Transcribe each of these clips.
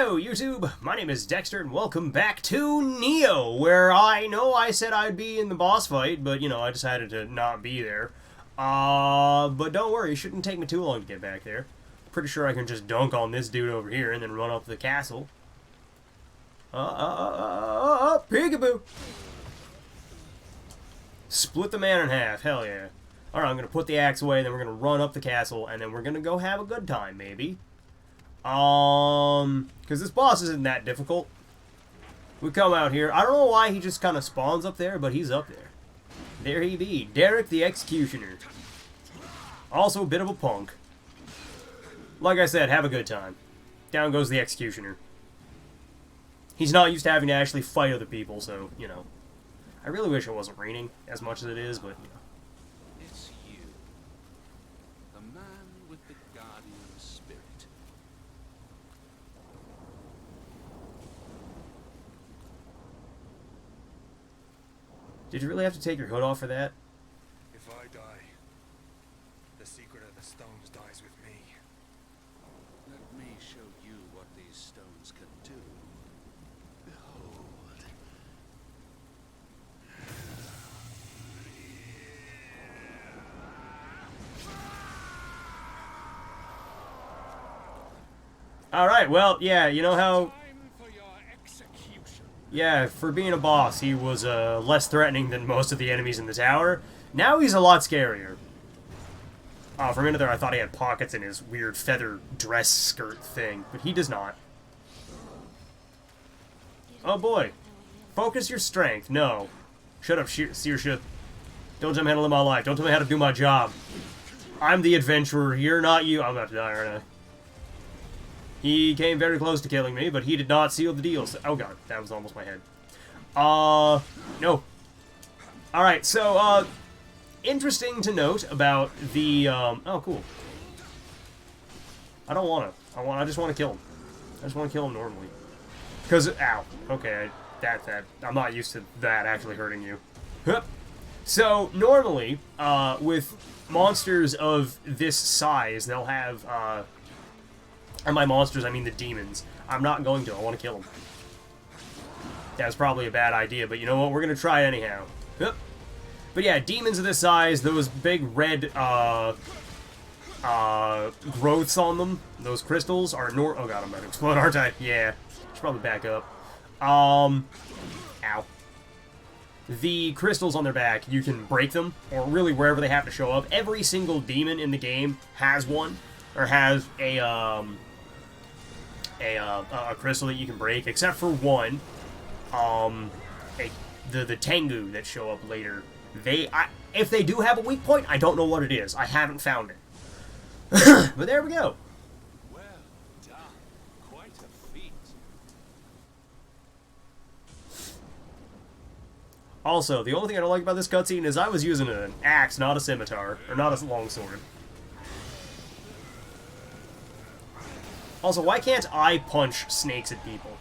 Hello, YouTube! My name is Dexter, and welcome back to Nioh, where I know I said I'd be in the boss fight, but, you know, I decided to not be there. But don't worry, it shouldn't take me too long to get back there. Pretty sure I can just dunk on this dude over here and then run up the castle. Peekaboo! Split the man in half, hell yeah. Alright, I'm gonna put the axe away, then we're gonna run up the castle, and then we're gonna go have a good time, maybe. Because this boss isn't that difficult. We come out here. I don't know why he just kind of spawns up there, but he's up there. There he be. Derek the Executioner. Also a bit of a punk. Like I said, have a good time. Down goes the Executioner. He's not used to having to actually fight other people, so, you know. I really wish it wasn't raining as much as it is, but, you know. It's you. The man with the guardian spirit. Did you really have to take your hood off for that? If I die, the secret of the stones dies with me. Let me show you what these stones can do. Behold. Alright, well, yeah, you know how... Time for your execution. Yeah, for being a boss, he was less threatening than most of the enemies in the tower. Now he's a lot scarier. For a minute there, I thought he had pockets in his weird feather dress skirt thing, but he does not. Oh boy. Focus your strength. No. Shut up, Saoirse. Don't tell me how to live my life. Don't tell me how to do my job. I'm the adventurer. You're not you. I'm about to die, aren't I? He came very close to killing me, but he did not seal the deal. So, oh god, that was almost my head. No. Alright, so, interesting to note about the, oh, cool. I don't want to. I just want to kill him. I just want to kill him normally. Because, ow. Okay, I'm not used to that actually hurting you. So, normally, with monsters of this size, they'll have, and by monsters, I mean the demons. I'm not going to. I want to kill them. That's probably a bad idea, but you know what? We're going to try it anyhow. Yep. But yeah, demons of this size, those big red growths on them, those crystals are oh god, I'm about to explode, aren't I? Yeah. Should probably back up. Ow. The crystals on their back, you can break them, or really wherever they have to show up. Every single demon in the game has one, or has a crystal that you can break, except for one, the Tengu that show up later. If they do have a weak point, I don't know what it is. I haven't found it. But there we go. Well done. Quite a feat. Also, the only thing I don't like about this cutscene is I was using an axe, not a scimitar, or not a longsword. Also, why can't I punch snakes at people?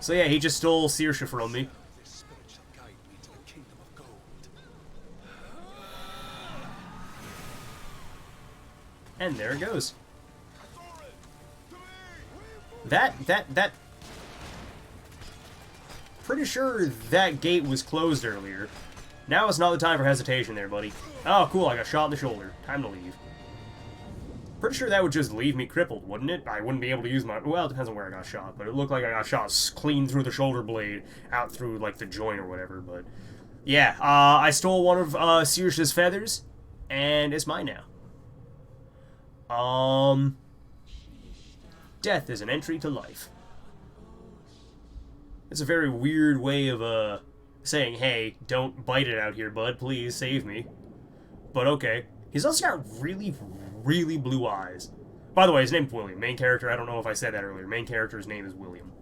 So yeah, he just stole Saoirse from me. This spirit shall guide me to the kingdom of gold. And there it goes. That... Pretty sure that gate was closed earlier. Now is not the time for hesitation there, buddy. Oh, cool, I got shot in the shoulder. Time to leave. Pretty sure that would just leave me crippled, wouldn't it? I wouldn't be able to use my... Well, it depends on where I got shot, but it looked like I got shot clean through the shoulder blade, out through, like, the joint or whatever, but... Yeah, I stole one of, Saoirse's feathers, and it's mine now. Death is an entry to life. It's a very weird way of, saying, hey, don't bite it out here, bud, please, save me. But okay. He's also got really blue eyes. By the way, his name's William. Main character, I don't know if I said that earlier. Main character's name is William.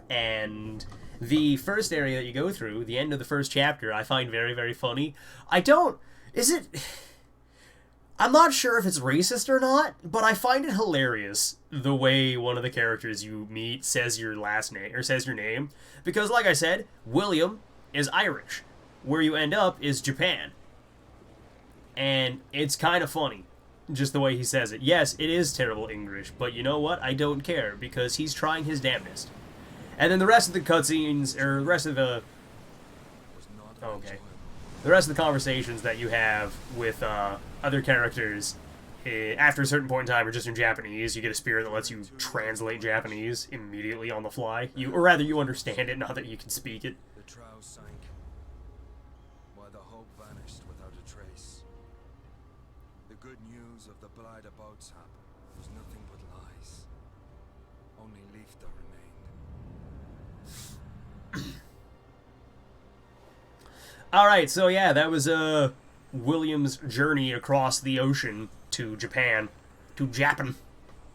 And the first area that you go through, the end of the first chapter, I find very funny. I'm not sure if it's racist or not, but I find it hilarious the way one of the characters you meet says your last name, or says your name. Because, like I said, William is Irish. Where you end up is Japan. And it's kind of funny. just the way he says it. Yes, it is terrible English, but you know what? I don't care, because he's trying his damnedest. And then the rest of the cutscenes, or the rest of the... Okay. The rest of the conversations that you have with other characters, after a certain point in time, are just in Japanese. You get a spirit that lets you translate Japanese immediately on the fly. Or rather, you understand it, not that you can speak it. The trow sank, while the hope vanished without a trace. The good news of the Blighter boat's hap was nothing but lies. Only Leifta remained. Alright, so yeah, that was William's journey across the ocean to Japan. To Japan.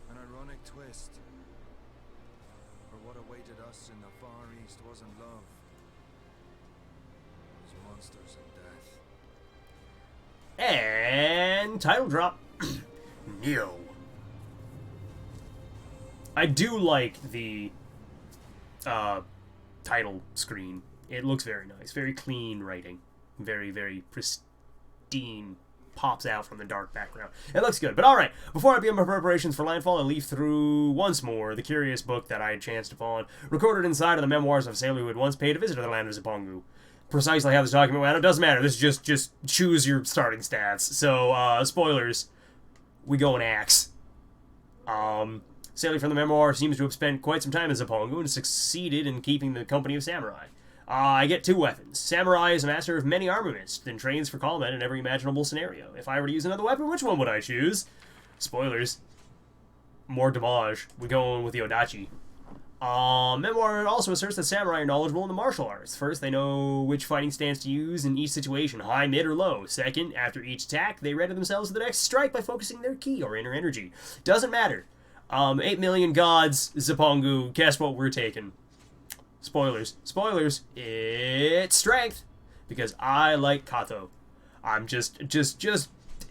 An ironic twist. For what awaited us in the Far East wasn't love. It was monsters and death. And title drop. Nioh. I do like the title screen. It looks very nice. Very clean writing. Very, very pristine. Pops out from the dark background. It looks good. But alright, before I begin my preparations for Landfall, I leaf through once more the curious book that I had chanced upon, recorded inside of the memoirs of a sailor who had once paid a visit to the land of Zipongu. Precisely how this document went, it doesn't matter. This is just choose your starting stats. So, spoilers. We go in axe. Sailor from the memoir seems to have spent quite some time in Zipongu and succeeded in keeping the company of samurai. I get 2 weapons. Samurai is a master of many armaments, then trains for combat in every imaginable scenario. If I were to use another weapon, which one would I choose? Spoilers. More damage. We're going with the Odachi. Memoir also asserts that samurai are knowledgeable in the martial arts. First, they know which fighting stance to use in each situation, high, mid, or low. Second, after each attack, they ready themselves for the next strike by focusing their ki, or inner energy. Doesn't matter. 8 million gods, Zipongu, guess what we're taking? Spoilers. Spoilers. It's strength. Because I like Kato. I'm just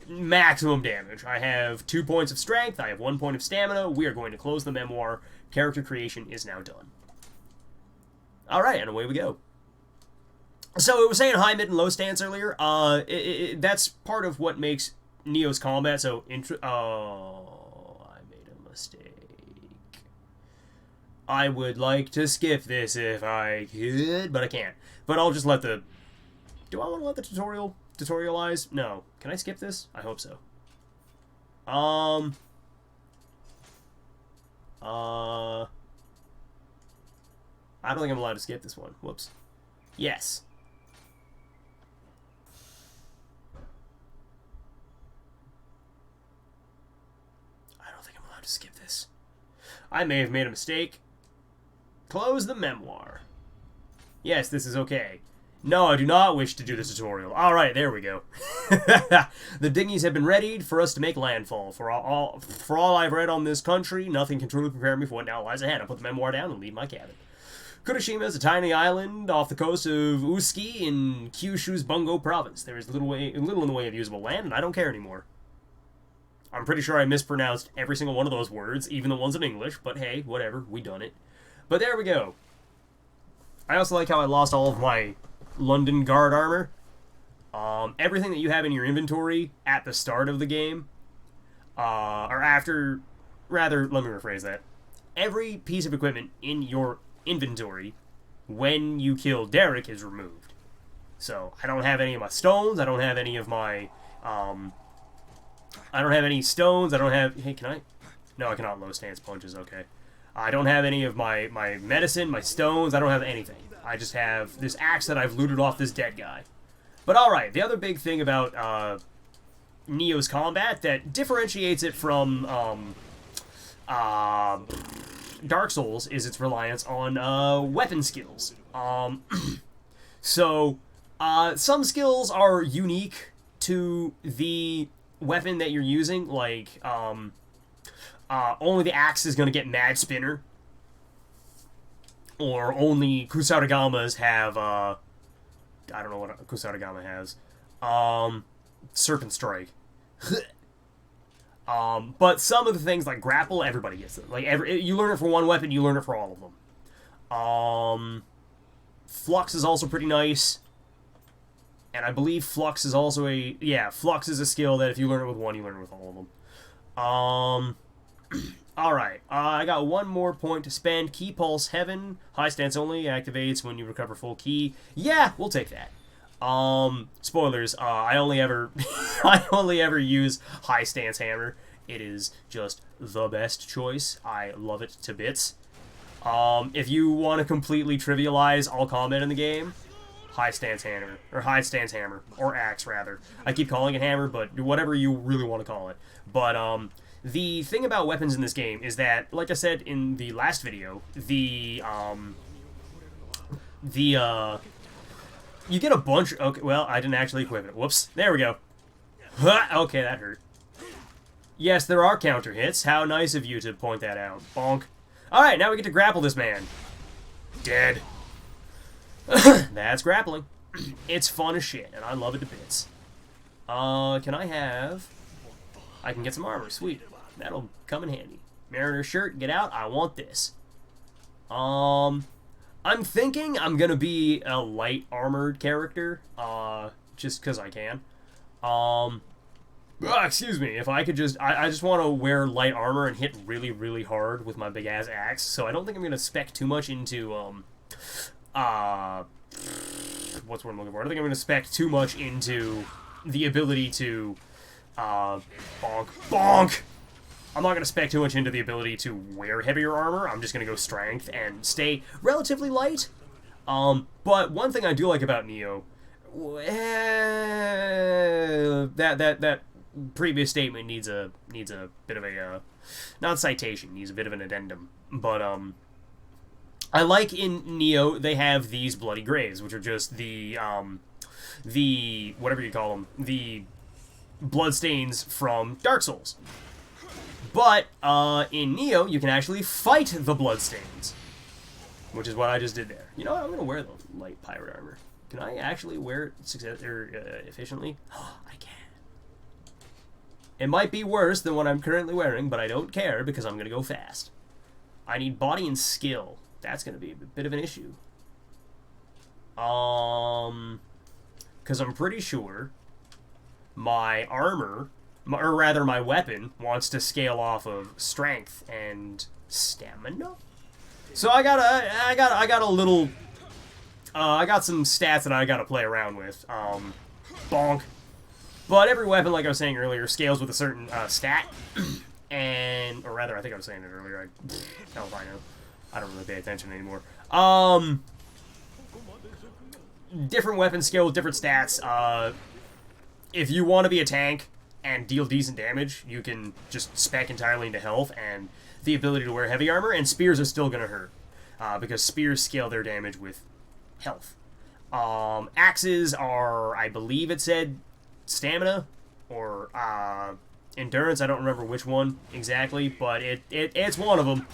maximum damage. I have 2 points of strength. I have 1 point of stamina. We are going to close the memoir. Character creation is now done. Alright, and away we go. So, it was saying high, mid, and low stance earlier. That's part of what makes Nioh's combat so oh, I made a mistake. I would like to skip this if I could, but I can't. But I'll just let the... Do I want to let the tutorialize? No. Can I skip this? I hope so. I don't think I'm allowed to skip this one. Whoops. Yes. I don't think I'm allowed to skip this. I may have made a mistake. Close the memoir. Yes, this is okay. No, I do not wish to do the tutorial. Alright, there we go. The dinghies have been readied for us to make landfall. For all I've read on this country, nothing can truly prepare me for what now lies ahead. I put the memoir down and leave my cabin. Kurashima is a tiny island off the coast of Usuki in Kyushu's Bungo province. There is little in the way of usable land, and I don't care anymore. I'm pretty sure I mispronounced every single one of those words, even the ones in English, but hey, whatever, we done it. But there we go. I also like how I lost all of my London Guard armor. Everything that you have in your inventory at the start of the game, or after, rather, let me rephrase that. Every piece of equipment in your inventory when you kill Derek is removed. So, I don't have any of my stones, I don't have any of my, I don't have any stones, I don't have, hey, can I? No, I cannot low stance punches, okay. I don't have any of my medicine, my stones, I don't have anything. I just have this axe that I've looted off this dead guy. But alright, the other big thing about Nioh's combat that differentiates it from Dark Souls is its reliance on weapon skills. So, some skills are unique to the weapon that you're using, like, only the axe is going to get Mad Spinner. Or only Kusaragamas have, I don't know what Kusaragama has. Serpent Strike. But some of the things like Grapple, everybody gets it. Like, you learn it for one weapon, you learn it for all of them. Flux is also pretty nice. And I believe Flux is also Flux is a skill that if you learn it with one, you learn it with all of them. Alright, I got one more point to spend. Key Pulse Heaven. High stance only. Activates when you recover full key. Yeah, we'll take that. Spoilers, I only ever I only ever use High Stance Hammer. It is just the best choice. I love it to bits. If you want to completely trivialize all combat in the game, High Stance Hammer, or Axe, rather. I keep calling it Hammer, but whatever you really want to call it. But, the thing about weapons in this game is that, like I said in the last video, you get a bunch. Okay, well, I didn't actually equip it. Whoops. There we go. Okay, that hurt. Yes, there are counter hits. How nice of you to point that out. Bonk. Alright, now we get to grapple this man. Dead. That's grappling. It's fun as shit, and I love it to bits. Can I have... I can get some armor. Sweet. That'll come in handy. Mariner shirt, get out. I want this. I'm thinking I'm gonna be a light armored character, just because I can. Excuse me, if I could just, I just want to wear light armor and hit really, really hard with my big ass axe, so I don't think I'm gonna spec too much into, what's what I'm looking for? I don't think I'm gonna spec too much into the ability to, bonk. I'm not going to spec too much into the ability to wear heavier armor. I'm just going to go strength and stay relatively light. But one thing I do like about Nioh, that previous statement needs a bit of a, not citation, needs a bit of an addendum. But, I like in Nioh, they have these bloody graves, which are just the whatever you call them, the bloodstains from Dark Souls. But, in Nioh, you can actually fight the bloodstains. Which is what I just did there. You know what? I'm going to wear the light pirate armor. Can I actually wear it efficiently? Oh, I can. It might be worse than what I'm currently wearing, but I don't care because I'm going to go fast. I need body and skill. That's going to be a bit of an issue. Because I'm pretty sure my armor... or rather, my weapon wants to scale off of strength and stamina. So I got a little, I got some stats that I gotta play around with. Bonk. But every weapon, like I was saying earlier, scales with a certain stat, or rather, I think I was saying it earlier. Hell if I know. I don't really pay attention anymore. Different weapons scale with different stats. If you want to be a tank and deal decent damage, you can just spec entirely into health and the ability to wear heavy armor, and spears are still going to hurt, because spears scale their damage with health. Axes are, I believe it said, stamina, or endurance, I don't remember which one exactly, but it's one of them.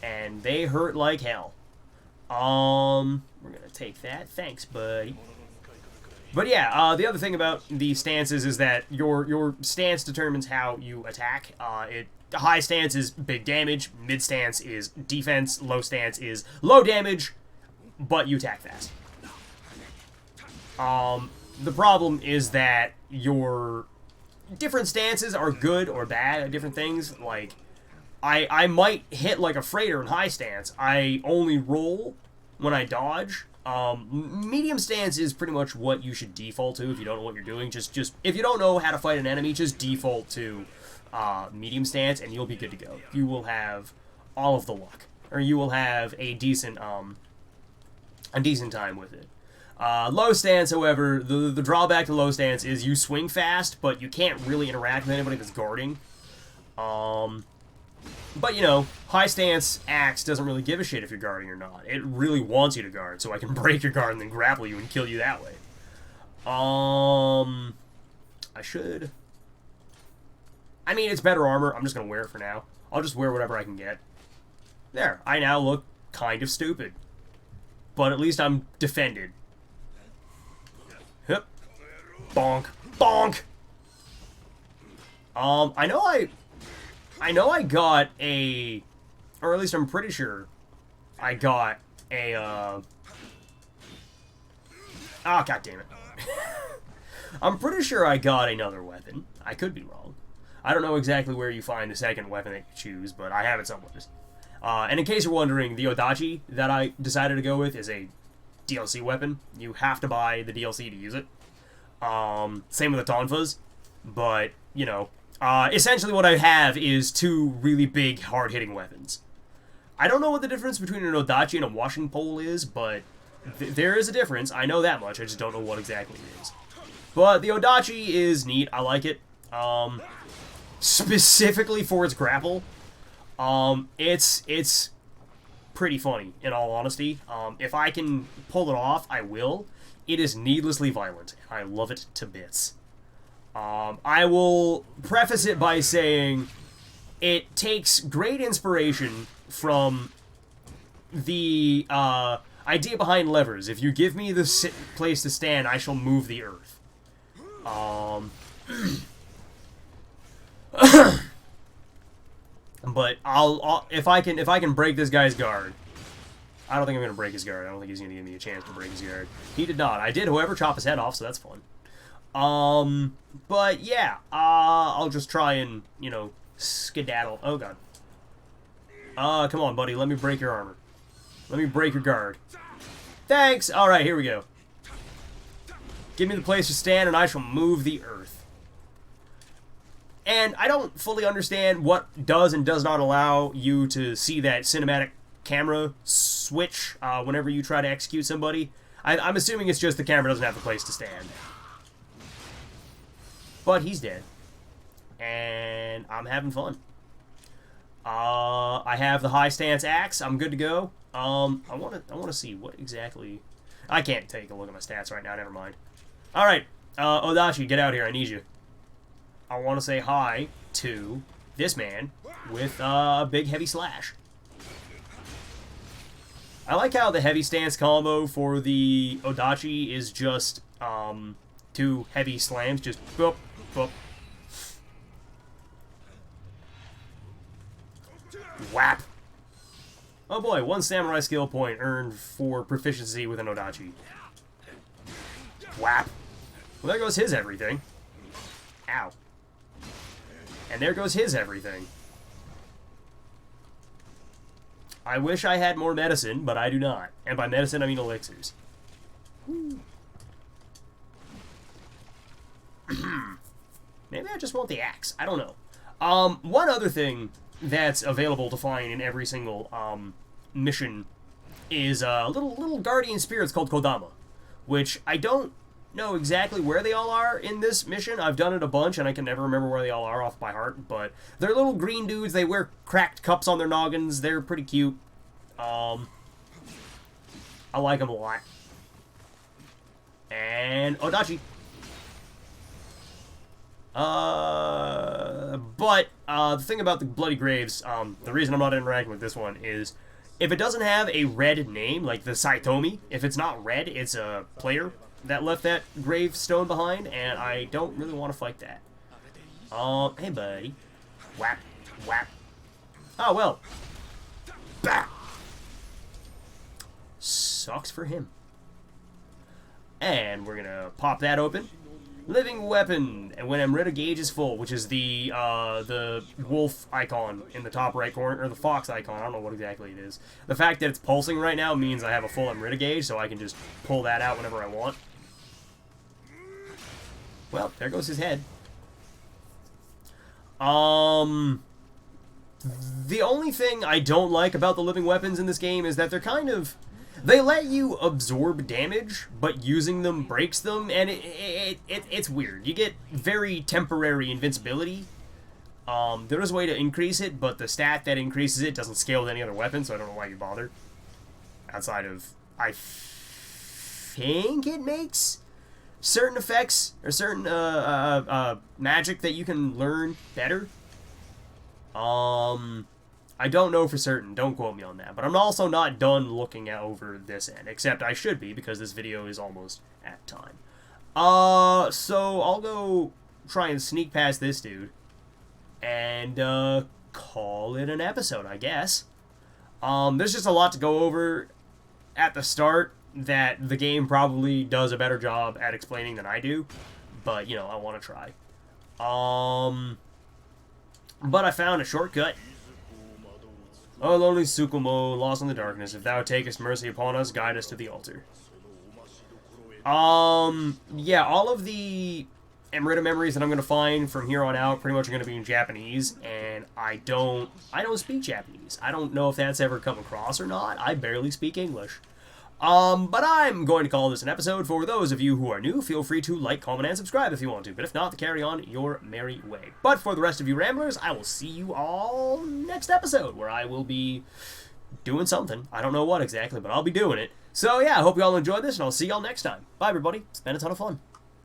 And they hurt like hell. We're going to take that. Thanks, buddy. But yeah, the other thing about the stances is that your stance determines how you attack. High stance is big damage, mid stance is defense, low stance is low damage, but you attack fast. The problem is that your different stances are good or bad at different things. Like, I might hit like a freighter in high stance. I only roll when I dodge. Medium stance is pretty much what you should default to if you don't know what you're doing. Just if you don't know how to fight an enemy, just default to medium stance and you'll be good to go. You will have all of the luck, or you will have a decent time with it. Low stance, however, the drawback to low stance is you swing fast, but you can't really interact with anybody that's guarding. But, you know, high stance axe doesn't really give a shit if you're guarding or not. It really wants you to guard, so I can break your guard and then grapple you and kill you that way. I should... I mean, it's better armor. I'm just going to wear it for now. I'll just wear whatever I can get. There. I now look kind of stupid. But at least I'm defended. Hup. Bonk. Bonk! I know I got a... Or at least I'm pretty sure I got a, Oh, god damn it. I'm pretty sure I got another weapon. I could be wrong. I don't know exactly where you find the second weapon that you choose, but I have it somewhere. And in case you're wondering, the Odachi that I decided to go with is a DLC weapon. You have to buy the DLC to use it. Same with the Tonfas, but, you know, essentially what I have is two really big, hard-hitting weapons. I don't know what the difference between an Odachi and a washing pole is, but there is a difference. I know that much, I just don't know what exactly it is. But the Odachi is neat, I like it. Specifically for its grapple, it's pretty funny, in all honesty. If I can pull it off, I will. It is needlessly violent. I love it to bits. I will preface it by saying it takes great inspiration from the idea behind levers. If you give me the place to stand, I shall move the earth. But if I can break this guy's guard. I don't think I'm gonna break his guard. I don't think he's gonna give me a chance to break his guard. He did not. I did, however, chop his head off, so that's fun. But yeah, I'll just try and, you know, skedaddle. Oh god. Come on, buddy. Let me break your armor. Let me break your guard. Thanks. All right, here we go. Give me the place to stand, and I shall move the earth. And I don't fully understand what does and does not allow you to see that cinematic camera switch whenever you try to execute somebody. I'm assuming it's just the camera doesn't have a place to stand. But he's dead. And I'm having fun. I have the high stance axe. I'm good to go. I want to see what exactly... I can't take a look at my stats right now. Never mind. All right. Odachi, get out here. I need you. I want to say hi to this man with a big heavy slash. I like how the heavy stance combo for the Odachi is just two heavy slams. Just boop, boop. Whap. Oh boy, 1 samurai skill point earned for proficiency with an Odachi. Whap. Well, there goes his everything. Ow. And there goes his everything. I wish I had more medicine, but I do not. And by medicine, I mean elixirs. Maybe I just want the axe. I don't know. One other thing that's available to find in every single mission is little guardian spirits called Kodama, which I don't know exactly where they all are in this mission. I've done it a bunch, and I can never remember where they all are off by heart, but they're little green dudes. They wear cracked cups on their noggins. They're pretty cute. I like them a lot. And Odachi. But the thing about the Bloody Graves, the reason I'm not interacting with this one is if it doesn't have a red name, like the Saitomi, if it's not red, it's a player that left that gravestone behind, and I don't really want to fight that. Hey buddy. Whap, whap. Oh, well. Bah! Sucks for him. And we're gonna pop that open. Living weapon, and when Amrita gauge is full, which is the wolf icon in the top right corner, or the fox icon, I don't know what exactly it is. The fact that it's pulsing right now means I have a full Amrita gauge, so I can just pull that out whenever I want. Well, there goes his head. The only thing I don't like about the living weapons in this game is that they're kind of... They let you absorb damage, but using them breaks them, and it's weird. You get very temporary invincibility. There is a way to increase it, but the stat that increases it doesn't scale with any other weapon, so I don't know why you bother. Outside of... I think it makes certain effects, or certain magic that you can learn better. I don't know for certain, don't quote me on that, but I'm also not done looking over this end, except I should be, because this video is almost at time. So I'll go try and sneak past this dude, and, call it an episode, I guess. There's just a lot to go over at the start that the game probably does a better job at explaining than I do, but, you know, I want to try. But I found a shortcut. O lonely Tsukumo, lost in the darkness, if thou takest mercy upon us, guide us to the altar. Yeah, all of the Emerita memories that I'm going to find from here on out pretty much are going to be in Japanese, and I don't speak Japanese. I don't know if that's ever come across or not. I barely speak English. But I'm going to call this an episode. For those of you who are new, feel free to like, comment, and subscribe if you want to. But if not, carry on your merry way. But for the rest of you ramblers, I will see you all next episode, where I will be doing something. I don't know what exactly, but I'll be doing it. So yeah, I hope you all enjoyed this, and I'll see y'all next time. Bye, everybody. It's been a ton of fun.